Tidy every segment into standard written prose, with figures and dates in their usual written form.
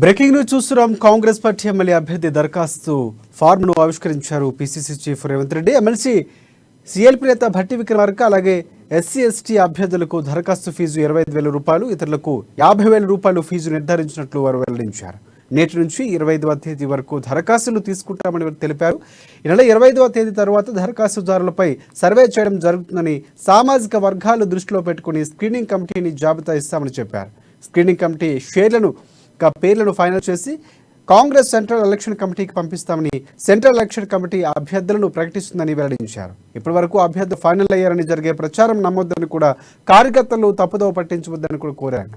Breaking news చూస్తున్నాం. Congress party MLA అభ్యర్థి దరఖాస్తు ఫార్మ్ను ఆవిష్కరించారు PCC chief Revanth Reddy. MLC CLP నేత భట్టి విక్రమార్క అలాగే ఎస్సీ ఎస్టీ అభ్యర్థులకు దరఖాస్తు ఫీజు 25,000 రూపాయలు, ఇతరులకు 50,000 రూపాయలు ఫీజు నిర్ధారించినట్లు వారు వెల్లడించారు. నేటి నుంచి 25వ తేదీ వరకు దరఖాస్తులు తీసుకుంటామని తెలిపారు. ఈ నెల 25వ తేదీ తర్వాత దరఖాస్తుదారులపై సర్వే చేయడం జరుగుతుందని, సామాజిక వర్గాలు దృష్టిలో పెట్టుకుని స్క్రీనింగ్ కమిటీని జాబితా ఇస్తామని చెప్పారు. స్క్రీనింగ్ కమిటీ పేర్లను ఫైనల్ చేసి కాంగ్రెస్ సెంట్రల్ ఎలక్షన్ కమిటీకి పంపిస్తామని, సెంట్రల్ ఎలక్షన్ కమిటీ అభ్యర్థులను ప్రకటిస్తుందని వెల్లడించారు. ఇప్పటి వరకు అభ్యర్థులు ఫైనల్ అయ్యారని జరిగే ప్రచారం నమ్మొద్దని కూడా, కార్యకర్తలు తప్పుదోవ పట్టించవద్దని కూడా కోరారు.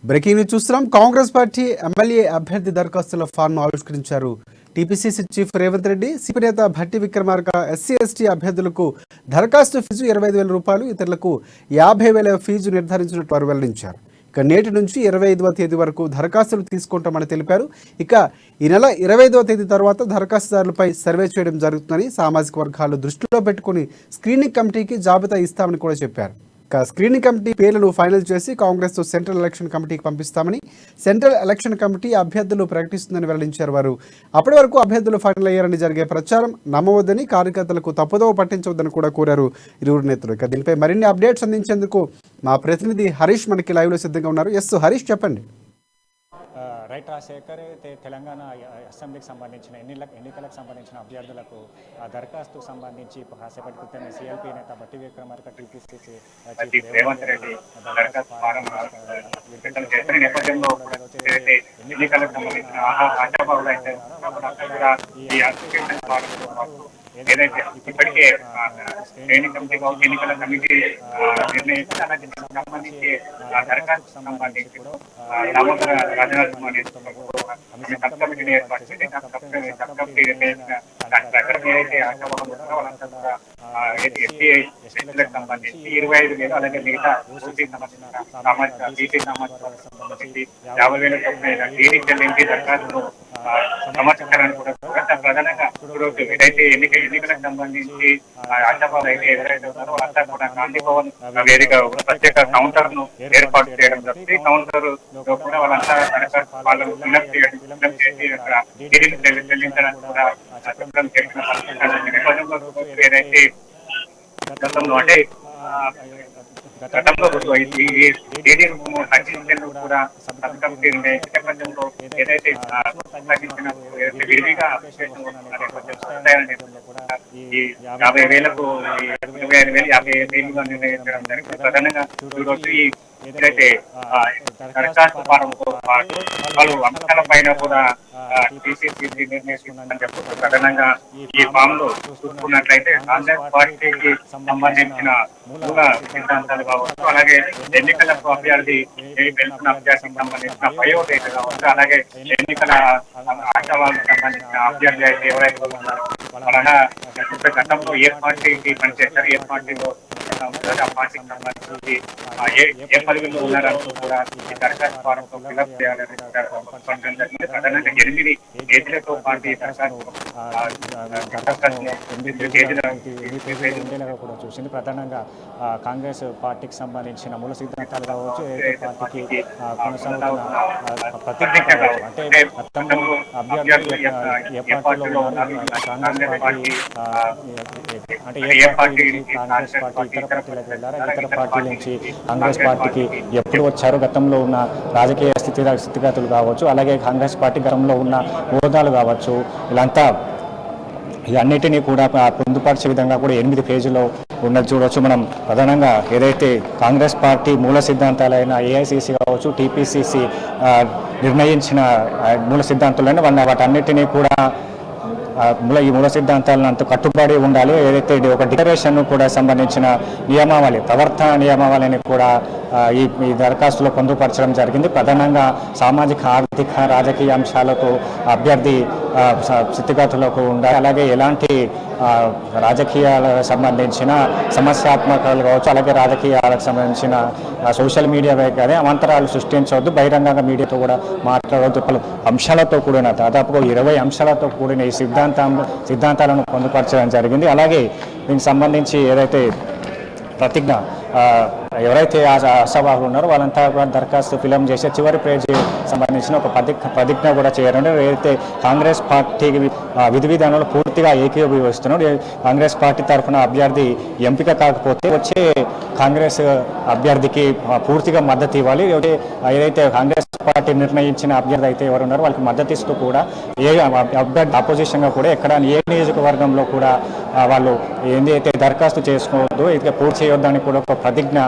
బ్రేకింగ్ న్యూస్ చూస్తున్నాం. కాంగ్రెస్ పార్టీ ఎమ్మెల్యే అభ్యర్థి దరఖాస్తుల ఫార్మ్ ఆవిష్కరించారు TPCC chief Revanth Reddy. CP నేత భట్టి విక్రమార్క ఎస్సీ ఎస్టీ అభ్యర్థులకు దరఖాస్తు ఫీజు 25,000 రూపాయలు, ఇతరులకు 50,000 ఫీజు నిర్ధారించినట్టు వారు వెల్లడించారు. ఇక నేటి నుంచి 25వ తేదీ వరకు దరఖాస్తులు తీసుకుంటామని తెలిపారు. ఇక ఈ నెల 25వ తేదీ తర్వాత దరఖాస్తుదారులపై సర్వే చేయడం జరుగుతుందని, సామాజిక వర్గాలు దృష్టిలో పెట్టుకుని స్క్రీనింగ్ కమిటీకి జాబితా ఇస్తామని కూడా చెప్పారు. స్క్రీనింగ్ కమిటీ పేర్లను ఫైనల్ చేసి కాంగ్రెస్ సెంట్రల్ ఎలక్షన్ కమిటీకి పంపిస్తామని, సెంట్రల్ ఎలక్షన్ కమిటీ అభ్యర్థులు ప్రకటిస్తుందని వెల్లడించారు వారు. అప్పటి వరకు అభ్యర్థులు ఫైనల్ అయ్యారని జరిగే ప్రచారం నమ్మవద్దని, కార్యకర్తలకు తప్పుదోవ పట్టించవద్దని కూడా కోరారు ఇరువురు నేతలు. ఇక దీనిపై మరిన్ని అప్డేట్స్ అందించేందుకు మా ప్రతినిధి హరీష్ మనకి లైవ్లో సిద్ధంగా ఉన్నారు. ఎస్ హరీష్, చెప్పండి. రైట్, రాజశేఖర్ అయితే తెలంగాణ అసెంబ్లీకి సంబంధించిన ఎన్నికలకు సంబంధించిన అభ్యర్థులకు దరఖాస్తుకు సంబంధించి కాసేపటి క్రితమే సిఎల్పి నేత భట్టి విక్రమార్క టీపీసీసీ రేవంత్ రెడ్డి ఏదైతే ఇప్పటికే ట్రైనింగ్ కమిటీ ఎన్నికల కమిటీ నిర్ణయించి దీనికి సంబంధించి దరఖాస్తు సంబంధించి రామోదర రాజనాథ్ సబ్ కమిటీని ఏర్పాటు చేసి సబ్ కమిటీ దాని ప్రకారం ఏదైతే ఆశాభావం ఉంటుందో వాళ్ళంతా కూడా ఎస్టీలకు సంబంధించి 25,000, అలాగే మిగతా ఓసీ సంబంధించిన సామాజిక బీసీ సామాజిక సంబంధించి 50,000 చొప్పున డీడీ చెల్లించి దరఖాస్తు సమర్పించడానికి కూడా ప్రధానంగా ఏదైతే ఎన్నికలకు సంబంధించి ఆశాభావం అయితే ఎవరైతే ఉన్నారో వాళ్ళంతా కూడా గాంధీ భవన్ వేదిక ప్రత్యేక కౌంటర్ ను ఏర్పాటు చేయడం జరుగుతుంది. కౌంటర్ లో కూడా వాళ్ళంతా వాళ్ళు ఫిల్అప్ చేసి అక్కడ డీడీలు చెల్లించడానికి కూడా చెప్పడం చేసిన పరిస్థితి ఏదైతే గతంలో అంటే గతంలో కూడా సబ్ కమిటీ నేపథ్యంలో ఏదైతే విడివిగా ఈ 50,000కు 25,000, 50,000 నిర్ణయించడం జరిగింది. ప్రధానంగా ఈరోజు ఏదైతే దరఖాస్తు ఫారంతో పాటు పలు అంశాల పైన కూడా టీసీసీ నిర్ణయిస్తుందని చెప్పి ప్రధానంగా ఈ ఫామ్ లో చూసుకున్నట్లయితే కాంగ్రెస్ పార్టీకి సంబంధించిన మూల సిద్ధాంతాలు కావచ్చు, అలాగే ఎన్నికలకు అభ్యర్థి గెలిచిన అభ్యర్థికి సంబంధించిన బయోడేటా కావచ్చు, అలాగే ఎన్నికల ఆశావాలకు సంబంధించిన అభ్యర్థి అయితే ఎవరైతే ఉన్నారో అలాగా గతంలో ఏ పార్టీకి పనిచేస్తారు, ఏ పార్టీలో ఆ పార్టీకి సంబంధించి ఏ పదవిలో ఉన్నారంటూ కూడా ఈ దరఖాస్తు ఫారంతో ఫిల్అప్ చేయాలని ప్రధానంగా 8 తేదీలతో పాటు ఈ ఉండేలాగా కూడా చూసింది. ప్రధానంగా కాంగ్రెస్ పార్టీకి సంబంధించిన మూల సిద్ధాంతాలు కావచ్చు, ఏదైతే పార్టీకి కొనసాగుతున్న ప్రతిజ్ఞ కావచ్చు, అంటే గతంలో అభ్యర్థులు ఏ పార్టీలో ఉన్నారు, కాంగ్రెస్ పార్టీ అంటే ఏ పార్టీ కాంగ్రెస్ పార్టీ ఇతర పార్టీలకు వెళ్ళారా, ఇతర పార్టీల నుంచి కాంగ్రెస్ పార్టీకి ఎప్పుడు వచ్చారు, గతంలో ఉన్న రాజకీయ స్థితిగతులు కావచ్చు, అలాగే కాంగ్రెస్ పార్టీ గతంలో ఉన్న హోదాలు కావచ్చు, ఇలాంతా ఇవన్నిటినీ కూడా పొందుపరిచే విధంగా కూడా 8 పేజీలో ఉన్నది చూడవచ్చు మనం. ప్రధానంగా ఏదైతే కాంగ్రెస్ పార్టీ మూల సిద్ధాంతాలైన ఏఐసిసి కావచ్చు, టీపీసీసీ నిర్ణయించిన మూల సిద్ధాంతాలైన వాటన్నిటినీ కూడా ఈ మూల సిద్ధాంతాలను అంత కట్టుబడి ఉండాలి. ఏదైతే ఒక డిక్లరేషన్ కూడా సంబంధించిన నియమావళి, ప్రవర్తన నియమావళిని కూడా ఈ దరఖాస్తులో పొందుపరచడం జరిగింది. ప్రధానంగా సామాజిక, ఆర్థిక, రాజకీయ అంశాలకు అభ్యర్థి స్థితిగతులకు ఉండాలి. అలాగే ఎలాంటి రాజకీయాలకు సంబంధించిన సమస్యాత్మకాలు కావచ్చు, అలాగే రాజకీయాలకు సంబంధించిన సోషల్ మీడియా కానీ అవాంతరాలు సృష్టించవద్దు, బహిరంగంగా మీడియాతో కూడా మాట్లాడవద్దు. పలు అంశాలతో కూడిన దాదాపుగా 20 అంశాలతో కూడిన ఈ సిద్ధాంతాలను పొందుపరచడం జరిగింది. అలాగే దీనికి సంబంధించి ఏదైతే ప్రతిజ్ఞ ఎవరైతే ఆశావాహులు ఉన్నారో వాళ్ళంతా కూడా దరఖాస్తు ఫిలం చేసే చివరి పేజీ సంబంధించిన ఒక ప్రతిజ్ఞ కూడా చేయాలంటే ఏదైతే కాంగ్రెస్ పార్టీ విధి విధానంలో పూర్తిగా ఏకీభవిస్తున్నాడు. కాంగ్రెస్ పార్టీ తరఫున అభ్యర్థి ఎంపిక కాకపోతే వచ్చే కాంగ్రెస్ అభ్యర్థికి పూర్తిగా మద్దతు ఇవ్వాలి. ఏదైతే కాంగ్రెస్ పార్టీ నిర్ణయించిన అభ్యర్థి అయితే ఎవరు ఉన్నారో వాళ్ళకి మద్దతు ఇస్తూ కూడా ఏ అభ్యర్థి అపోజిషన్గా కూడా ఎక్కడ ఏ నియోజకవర్గంలో కూడా వాళ్ళు ఏదైతే దరఖాస్తు చేసుకోవద్దు, ఇక పూర్తి చేయొద్దని కూడా ఒక ప్రతిజ్ఞ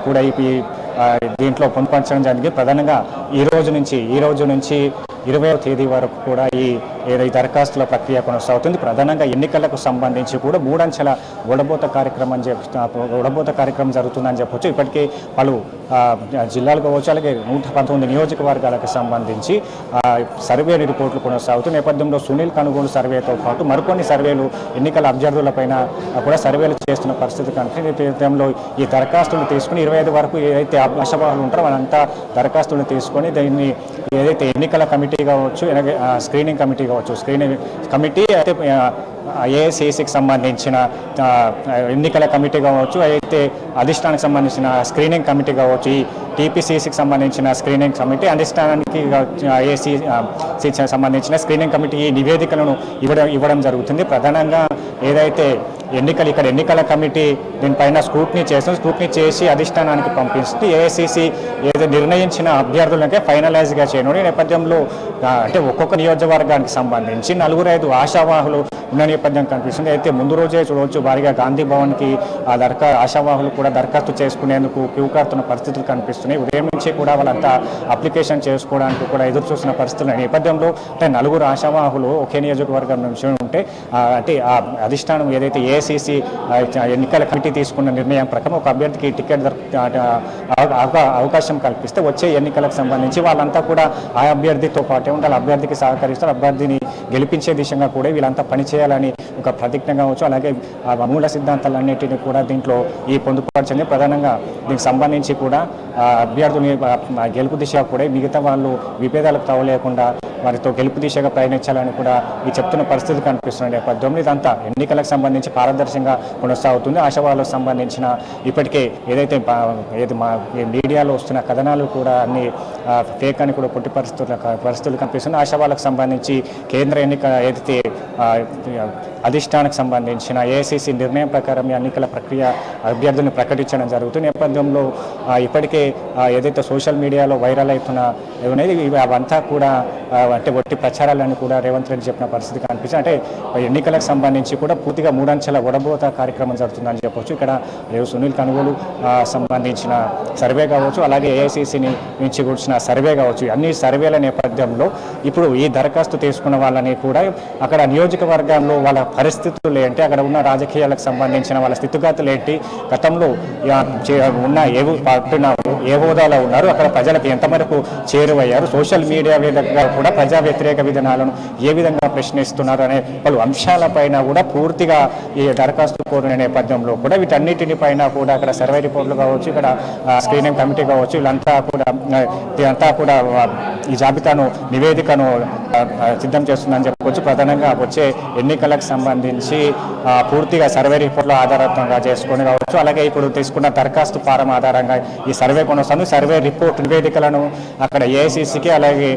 కూడా దీంట్లో పొందుపరచడం జరిగింది. ప్రధానంగా ఈ రోజు నుంచి 20వ తేదీ వరకు కూడా ఈ దరఖాస్తుల ప్రక్రియ కొనసాగుతుంది. ప్రధానంగా ఎన్నికలకు సంబంధించి కూడా 3 అంచెల వడబోత కార్యక్రమం జరుగుతుందని చెప్పొచ్చు. ఇప్పటికే పలు జిల్లాలు కావచ్చు, అలాగే 119 నియోజకవర్గాలకు సంబంధించి సర్వే రిపోర్టులు కొనసాగుతున్న నేపథ్యంలో సునీల్ కనుగోలు సర్వేతో పాటు మరికొన్ని సర్వేలు ఎన్నికల అభ్యర్థులపైన కూడా సర్వేలు చేస్తున్న పరిస్థితి కనుక నేపథ్యంలో ఈ దరఖాస్తులు తీసుకుని 25 వరకు ఏదైతే ఆశావాహులు ఉంటారో వాళ్ళంతా దరఖాస్తులు తీసుకొని దీన్ని ఏదైతే ఎన్నికల కమిటీ కావచ్చు, స్క్రీనింగ్ కమిటీ కావచ్చు, స్క్రీనింగ్ కమిటీ అయితే ఏఐసిసికి సంబంధించిన ఎన్నికల కమిటీ కావచ్చు, అయితే అధిష్టానానికి సంబంధించిన స్క్రీనింగ్ కమిటీ కావచ్చు, ఈ టీపీసీసీకి సంబంధించిన స్క్రీనింగ్ కమిటీ, అధిష్టానానికి ఏఐసిసికి సంబంధించిన స్క్రీనింగ్ కమిటీ ఈ నివేదికలను ఇవ్వడం జరుగుతుంది. ప్రధానంగా ఏదైతే ఎన్నికల కమిటీ దీనిపైన స్క్రూట్నీ చేసి అధిష్టానానికి పంపిస్తుంది. ఏఐసిసి ఏదో నిర్ణయించిన అభ్యర్థులకే ఫైనలైజ్గా చేయడం నేపథ్యంలో అంటే ఒక్కొక్క నియోజకవర్గానికి సంబంధించి 4-5 ఆశావాహులు ఉన్న నేపథ్యం కనిపిస్తుంది. అయితే ముందు రోజే చూడవచ్చు భారీగా గాంధీ భవన్కి ఆశావాహులు కూడా దరఖాస్తు చేసుకునేందుకు క్యూ కారుతున్న పరిస్థితులు కనిపిస్తున్నాయి. ఉదయం నుంచి కూడా వాళ్ళంతా అప్లికేషన్ చేసుకోవడానికి కూడా ఎదురు చూసిన పరిస్థితులు నేపథ్యంలో అంటే 4 ఆశావాహులు ఒకే నియోజకవర్గం నుంచి ఉంటే అంటే ఆ అధిష్టానం ఏదైతే ఏఐసిసి ఎన్నికల కమిటీ తీసుకున్న నిర్ణయం ప్రకారం ఒక అభ్యర్థికి టికెట్ అవకాశం కల్పిస్తే వచ్చే ఎన్నికలకు సంబంధించి వాళ్ళంతా కూడా ఆ అభ్యర్థితో పాటే ఉండాలి, అభ్యర్థికి సహకరిస్తారు, అభ్యర్థిని గెలిపించే దిశగా కూడా వీళ్ళంతా పనిచేయాలని ఒక ప్రతిజ్ఞ కావచ్చు. అలాగే మూల సిద్ధాంతాలన్నింటినీ కూడా దీంట్లో ఈ పొందుపరచండి. ప్రధానంగా దీనికి సంబంధించి కూడా అభ్యర్థుని గెలుపు దిశగా కూడా మిగతా వాళ్ళు విభేదాలకు తావలేకుండా వారితో గెలుపు దిశగా ప్రయాణించాలని కూడా ఈ చెప్తున్న పరిస్థితి కనిపిస్తున్న నేపథ్యంలో ఇదంతా ఎన్నికలకు సంబంధించి పారదర్శకంగా కొనసాగుతుంది. ఆశావాహులకు సంబంధించిన ఇప్పటికే ఏదైతే మీడియాలో వస్తున్న కథనాలు కూడా అన్ని ఫేక్ అని కూడా కొట్టి పరిస్థితులు కనిపిస్తున్నాయి. ఆశావాహులకు సంబంధించి కేంద్ర ఎన్నిక ఏదైతే అధిష్టానానికి సంబంధించిన ఏఐసిసి నిర్ణయం ప్రకారం ఈ ఎన్నికల ప్రక్రియ అభ్యర్థులను ప్రకటించడం జరుగుతుంది. నేపథ్యంలో ఇప్పటికే ఏదైతే సోషల్ మీడియాలో వైరల్ అవుతున్న ఏమనేది అవంతా కూడా అంటే ఒట్టి ప్రచారాలని కూడా రేవంత్ రెడ్డి చెప్పిన పరిస్థితి కనిపిస్తుంది. అంటే ఎన్నికలకు సంబంధించి కూడా పూర్తిగా 3 అంచెల వడబోత కార్యక్రమం జరుగుతుందని చెప్పవచ్చు. ఇక్కడ సునీల్ కనుగోలు సంబంధించిన సర్వే కావచ్చు, అలాగే ఏఐసిసిని నుంచి కూర్చిన సర్వే కావచ్చు, అన్ని సర్వేల నేపథ్యంలో ఇప్పుడు ఈ దరఖాస్తు తీసుకున్న వాళ్ళని కూడా అక్కడ నియోజకవర్గంలో వాళ్ళ పరిస్థితులు ఏంటి, అక్కడ ఉన్న రాజకీయాలకు సంబంధించిన వాళ్ళ స్థితిగతులు ఏంటి, గతంలో ఉన్న ఏ హోదాలో ఉన్నారు, అక్కడ ప్రజలకు ఎంతవరకు చేరువయ్యారు, సోషల్ మీడియా వేదికగా కూడా ప్రజా వ్యతిరేక విధానాలను ఏ విధంగా ప్రశ్నిస్తున్నారు అనే పలు అంశాలపైన కూడా పూర్తిగా ఈ దరఖాస్తు కోరిన నేపథ్యంలో కూడా వీటన్నిటిని పైన కూడా అక్కడ సర్వే రిపోర్టులు కావచ్చు, ఇక్కడ స్క్రీనింగ్ కమిటీ కావచ్చు, ఇదంతా కూడా ఈ జాబితాను నివేదికను సిద్ధం చేస్తుందని చెప్పవచ్చు. ప్రధానంగా వచ్చే ఎన్నికలకు సంబంధించి పూర్తిగా సర్వే రిపోర్టుల ఆధారంగా చేసుకొని కావచ్చు, అలాగే ఇప్పుడు తీసుకున్న దరఖాస్తు ఫారం ఆధారంగా ఈ సర్వే కొనసాగుతుంది. సర్వే రిపోర్ట్ నివేదికలను అక్కడ ఏఐసిసికి అలాగే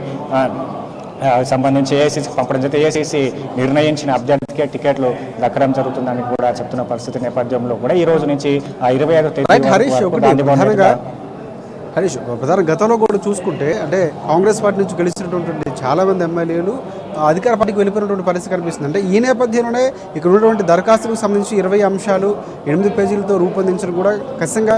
సంబంధించి ఏఐసిసికి పంపడం జరిగితే ఏఐసిసి నిర్ణయించిన అభ్యర్థికే టికెట్లు దక్కడం జరుగుతుందని కూడా చెప్తున్న పరిస్థితి నేపథ్యంలో కూడా ఈ రోజు నుంచి 25వ తేదీ హరీష్ ప్రధాన గతంలో కూడా చూసుకుంటే అంటే కాంగ్రెస్ పార్టీ నుంచి గెలిచినటువంటి చాలామంది ఎమ్మెల్యేలు అధికార పార్టీకి వెళ్ళిపోయినటువంటి పరిస్థితి కనిపిస్తుంది. అంటే ఈ నేపథ్యంలోనే ఇక్కడ ఉన్నటువంటి దరఖాస్తులకు సంబంధించి 20 అంశాలు 8 పేజీలతో రూపొందించడం కూడా ఖచ్చితంగా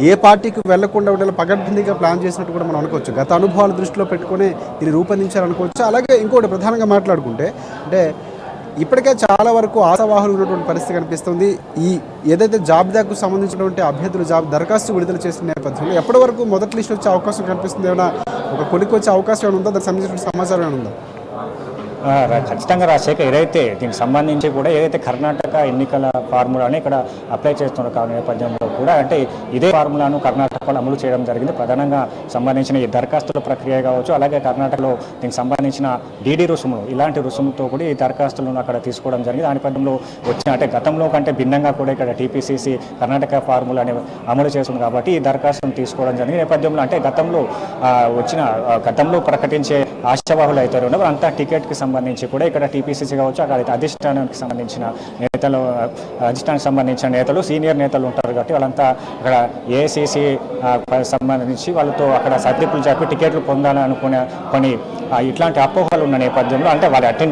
ఏ పార్టీకి వెళ్లకుండా ఉండాలి పగడ్బందీగా ప్లాన్ చేసినట్టు కూడా మనం అనుకోవచ్చు. గత అనుభవాలు దృష్టిలో పెట్టుకుని దీన్ని రూపొందించాలనుకోవచ్చు. అలాగే ఇంకోటి ప్రధానంగా మాట్లాడుకుంటే అంటే ఇప్పటికే చాలా వరకు ఆశావాహులు ఉన్నటువంటి పరిస్థితి కనిపిస్తుంది. ఈ ఏదైతే జాబితాకు సంబంధించినటువంటి అభ్యర్థులు దరఖాస్తు విడుదల చేసిన నేపథ్యంలో ఎప్పటి వరకు మొదటి లిస్ట్ వచ్చే అవకాశం కనిపిస్తుంది? ఏమైనా ఒక కొలికి వచ్చే అవకాశం ఏమైనా ఉందా? దానికి సంబంధించిన సమాచారం ఏమైనా ఉందా? ఖచ్చితంగా రాజశేఖర్ ఏదైతే దీనికి సంబంధించి కూడా ఏదైతే కర్ణాటక ఎన్నికల ఫార్ములాని ఇక్కడ అప్లై చేస్తున్న నేపథ్యంలో కూడా అంటే ఇదే ఫార్ములాను కర్ణాటకలో అమలు చేయడం జరిగింది. ప్రధానంగా సంబంధించిన ఈ దరఖాస్తుల ప్రక్రియ కావచ్చు, అలాగే కర్ణాటకలో దీనికి సంబంధించిన డీడీ రుసుములు ఇలాంటి రుసుములతో కూడా ఈ దరఖాస్తులను అక్కడ తీసుకోవడం జరిగింది. ఆ నేపథ్యంలో వచ్చిన అంటే గతంలో కంటే భిన్నంగా కూడా ఇక్కడ టీపీసీసీ కర్ణాటక ఫార్ములాని అమలు చేస్తుంది కాబట్టి ఈ దరఖాస్తును తీసుకోవడం జరిగింది. నేపథ్యంలో అంటే గతంలో ప్రకటించే ఆశావాహులు అయితే ఉన్నారో అంతా టికెట్కి సంబంధించి కూడా ఇక్కడ టీపీసీసీ కావచ్చు, అక్కడ అధిష్టానానికి సంబంధించిన నేతలు సీనియర్ నేతలు ఉంటారు కాబట్టి వాళ్ళంతా అక్కడ ఏఐసీసీ సంబంధించి వాళ్ళతో అక్కడ సర్దిప్పులు చెప్పి టికెట్లు పొందాలని అనుకునే కొన్ని ఇట్లాంటి అపోహలు ఉన్న నేపథ్యంలో అంటే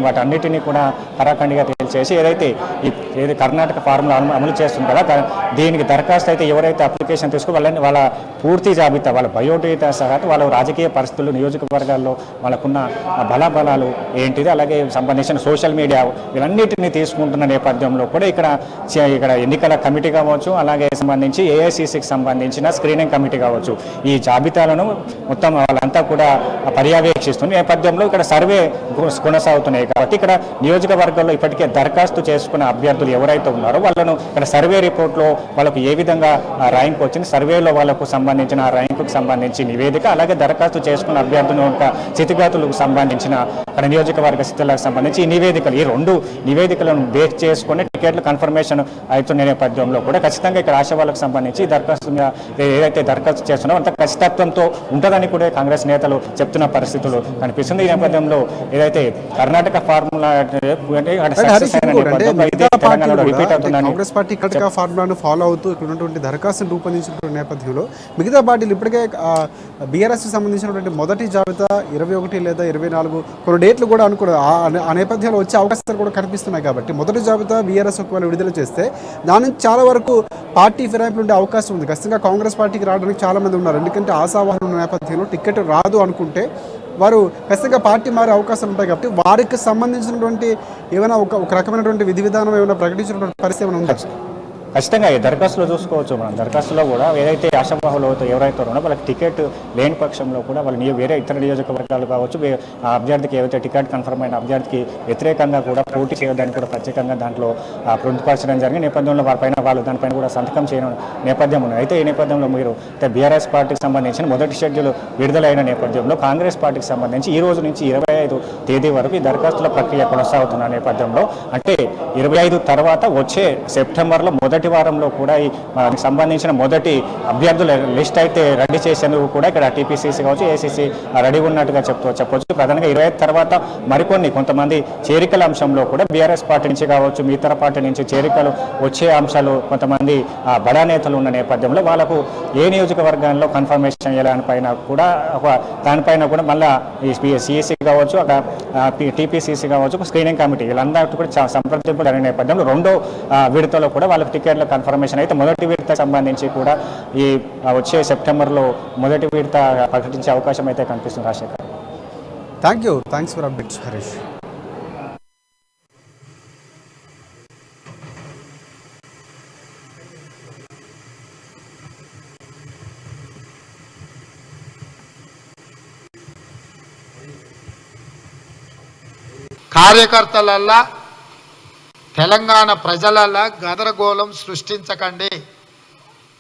వాటన్నిటినీ కూడా కరాఖండిగా తేల్చేసి ఏది కర్ణాటక ఫార్ములా అమలు చేస్తుంది కదా దీనికి దరఖాస్తు అయితే ఎవరైతే అప్లికేషన్ తీసుకుని వాళ్ళ పూర్తి జాబితా వాళ్ళ బయోడేటా సహా వాళ్ళ రాజకీయ పరిస్థితులు నియోజకవర్గాల్లో వాళ్ళకున్న బలాబలాలు ఏంటిది అలాగే సంబంధించిన సోషల్ మీడియా ఇవన్నిటిని తీసుకుంటున్న నేపథ్యంలో కూడా ఇక్కడ ఎన్నికల కమిటీ కావచ్చు, అలాగే సంబంధించి ఏఐసీసీకి సంబంధించిన స్క్రీనింగ్ కమిటీ కావచ్చు, ఈ జాబితాలను మొత్తం వాళ్ళంతా కూడా పర్యవేక్షిస్తున్న నేపథ్యంలో ఇక్కడ సర్వే కొనసాగుతున్నాయి కాబట్టి ఇక్కడ నియోజకవర్గంలో ఇప్పటికే దరఖాస్తు చేసుకున్న అభ్యర్థులు ఎవరైతే ఉన్నారో వాళ్ళను ఇక్కడ సర్వే రిపోర్ట్లో వాళ్ళకు ఏ విధంగా ర్యాంక్ వచ్చింది, సర్వేలో వాళ్ళకు సంబంధించిన ర్యాంకుకు సంబంధించి నివేదిక, అలాగే దరఖాస్తు చేసుకున్న అభ్యర్థుల యొక్క స్థితిగతులకు సంబంధించిన అక్కడ నియోజకవర్గ స్థితులకు సంబంధించి ఈ రెండు నివేదికలను బేస్ చేసుకుని టికెట్లు కన్ఫర్మేషన్ అవుతున్న నేపథ్యంలో కూడా ఖచ్చితంగా ఇక్కడ ఆశావాళ్ళకు సంబంధించి దరఖాస్తు ఏదైతే దరఖాస్తు చేస్తున్నారో అంత ఖచ్చితత్వంతో ఉంటుందని కూడా కాంగ్రెస్ నేతలు చెప్తున్న పరిస్థితులు కనిపిస్తుంది. ఈ నేపథ్యంలో ఏదైతే కర్ణాటక ఫార్ములా కాంగ్రెస్ పార్టీ కర్ణాటక ఫార్ములాను ఫాలో అవుతూ ఇక్కడ ఉన్నటువంటి దరఖాస్తును రూపొందించిన నేపథ్యంలో మిగతా పార్టీలు ఇప్పటికే బీఆర్ఎస్ సంబంధించినటువంటి మొదటి జాబితా 21 లేదా 24 కొన్ని డేట్లు కూడా అనుకున్నారు. ఆ నేపథ్యంలో వచ్చే అవకాశాలు కూడా కనిపిస్తున్నాయి కాబట్టి మొదటి జాబితా బీఆర్ఎస్ ఒకవేళ విడుదల చేస్తే దాని నుంచి చాలా వరకు పార్టీ ఫిరాయింపులు ఉండే అవకాశం ఉంది. ఖచ్చితంగా కాంగ్రెస్ పార్టీకి రావడానికి చాలా మంది ఉన్నారు. ఎందుకంటే ఆశావాహన ఉన్న నేపథ్యంలో టికెట్ రాదు అనుకుంటే వారు ఖచ్చితంగా పార్టీ మారే అవకాశాలు ఉంటాయి కాబట్టి వారికి సంబంధించినటువంటి ఏమైనా ఒక రకమైనటువంటి విధి విధానం ఏమైనా ప్రకటించినటువంటి పరిస్థితి ఏమైనా ఉందా? ఖచ్చితంగా ఈ దరఖాస్తులో చూసుకోవచ్చు. మనం దరఖాస్తులో కూడా ఏదైతే ఆశావాహులు ఎవరైతే ఉన్నారో వాళ్ళకి టికెట్ లేని పక్షంలో కూడా వాళ్ళు వేరే ఇతర నియోజకవర్గాలు కావచ్చు ఆ అభ్యర్థికి ఏదైతే టికెట్ కన్ఫర్మ్ అయిన అభ్యర్థికి వ్యతిరేకంగా కూడా పోటీ చేయడానికి కూడా ప్రత్యేకంగా దాంట్లో పొందుపరచడం జరిగిన నేపథ్యంలో వాళ్ళు దానిపైన కూడా సంతకం చేయడం నేపథ్యం ఉంది. అయితే ఈ నేపథ్యంలో మీరు బీఆర్ఎస్ పార్టీకి సంబంధించిన మొదటి షెడ్యూల్ విడుదలైన నేపథ్యంలో కాంగ్రెస్ పార్టీకి సంబంధించి ఈ రోజు నుంచి 25 తేదీ వరకు ఈ దరఖాస్తుల ప్రక్రియ కొనసాగుతున్న నేపథ్యంలో అంటే 25 తర్వాత వచ్చే సెప్టెంబర్లో మొదటి వారంలో కూడా ఈ సంబంధించిన మొదటి అభ్యర్థుల లిస్ట్ అయితే రెడీ చేసేందుకు కూడా ఇక్కడ టీపీసీసీ కావచ్చు ఏఐసీసీ రెడీ ఉన్నట్టుగా చెప్పొచ్చు. ప్రధానంగా 25 తర్వాత కొంతమంది చేరికల అంశంలో కూడా బీఆర్ఎస్ పార్టీ నుంచి కావచ్చు ఇతర పార్టీ నుంచి చేరికలు వచ్చే అంశాలు కొంతమంది బడా నేతలు ఉన్న నేపథ్యంలో వాళ్ళకు ఏ నియోజకవర్గాల్లో కన్ఫర్మేషన్ దానిపైన కూడా మళ్ళీ ఈ సిఎస్సీ కావచ్చు టీపీసీసీ కావచ్చు స్క్రీనింగ్ కమిటీ వీళ్ళందరూ కూడా సంప్రదింపులు జరిగిన నేపథ్యంలో రెండో విడతలో కూడా వాళ్ళకి టికెట్ల కన్ఫర్మేషన్ అయితే మొదటి విడత సంబంధించి కూడా ఈ వచ్చే సెప్టెంబర్లో మొదటి విడత ప్రకటించే అవకాశం అయితే కనిపిస్తుంది. Rajasekhar, thanks for updates Harish. కార్యకర్తలల్లా తెలంగాణ ప్రజలల్లా గదరగోళం సృష్టించకండి.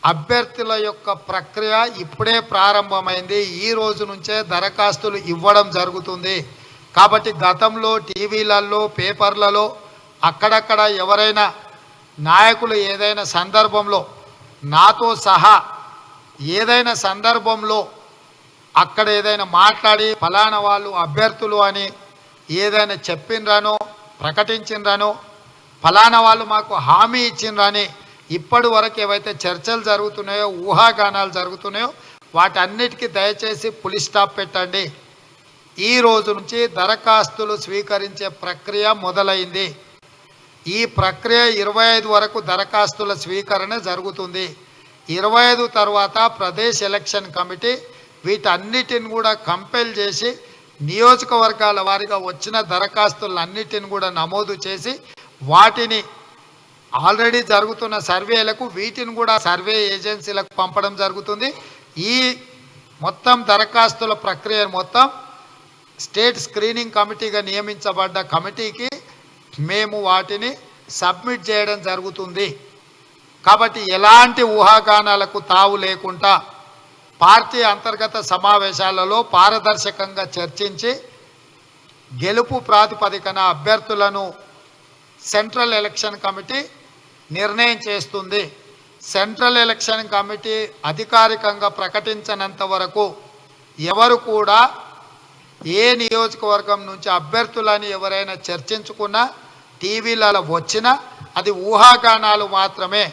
అభ్యర్థుల యొక్క ప్రక్రియ ఇప్పుడే ప్రారంభమైంది. ఈ రోజు నుంచే దరఖాస్తులు ఇవ్వడం జరుగుతుంది కాబట్టి గతంలో టీవీలలో పేపర్లలో అక్కడక్కడ ఎవరైనా నాయకులు ఏదైనా సందర్భంలో నాతో సహా ఏదైనా సందర్భంలో అక్కడ ఏదైనా మాట్లాడి ఫలానా వాళ్ళు అభ్యర్థులు అని ఏదైనా చెప్పినరానో ప్రకటించినరానో ఫలానా వాళ్ళు మాకు హామీ ఇచ్చిండ్రని ఇప్పటి వరకు ఏవైతే చర్చలు జరుగుతున్నాయో ఊహాగానాలు జరుగుతున్నాయో వాటన్నిటికీ దయచేసి పులి స్టాప్ పెట్టండి. ఈ రోజు నుంచి దరఖాస్తులు స్వీకరించే ప్రక్రియ మొదలైంది. ఈ ప్రక్రియ 25 వరకు దరఖాస్తుల స్వీకరణ జరుగుతుంది. 25 తర్వాత ప్రదేశ్ ఎలక్షన్ కమిటీ వీటన్నిటిని కూడా కంపెల్ చేసి నియోజకవర్గాల వారీగా వచ్చిన దరఖాస్తులన్నిటిని కూడా నమోదు చేసి వాటిని ఆల్రెడీ జరుగుతున్న సర్వేలకు వీటిని కూడా సర్వే ఏజెన్సీలకు పంపడం జరుగుతుంది. ఈ మొత్తం దరఖాస్తుల ప్రక్రియ మొత్తం స్టేట్ స్క్రీనింగ్ కమిటీగా నియమించబడ్డ కమిటీకి మేము వాటిని సబ్మిట్ చేయడం జరుగుతుంది. కాబట్టి ఎలాంటి ఊహాగానాలకు తావు లేకుండా పార్టీ అంతర్గత సమావేశాలలో పారదర్శకంగా చర్చించి గెలుపు ప్రాతిపదికన అభ్యర్థులను సెంట్రల్ ఎలక్షన్ కమిటీ నిర్ణయం చేస్తుంది. సెంట్రల్ ఎలక్షన్ కమిటీ అధికారికంగా ప్రకటించినంత వరకు ఎవరు కూడా ఏ నియోజకవర్గం నుంచి అభ్యర్థులని ఎవరైనా చర్చించుకున్నా టీవీలలో వచ్చినా అది ఊహాగానాలు మాత్రమే.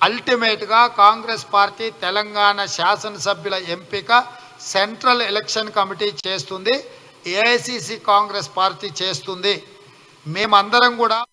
అల్టిమేట్గా కాంగ్రెస్ పార్టీ తెలంగాణ శాసనసభ్యుల ఎంపిక సెంట్రల్ ఎలక్షన్ కమిటీ చేస్తుంది, ఏఐసిసి కాంగ్రెస్ పార్టీ చేస్తుంది. మేమందరం కూడా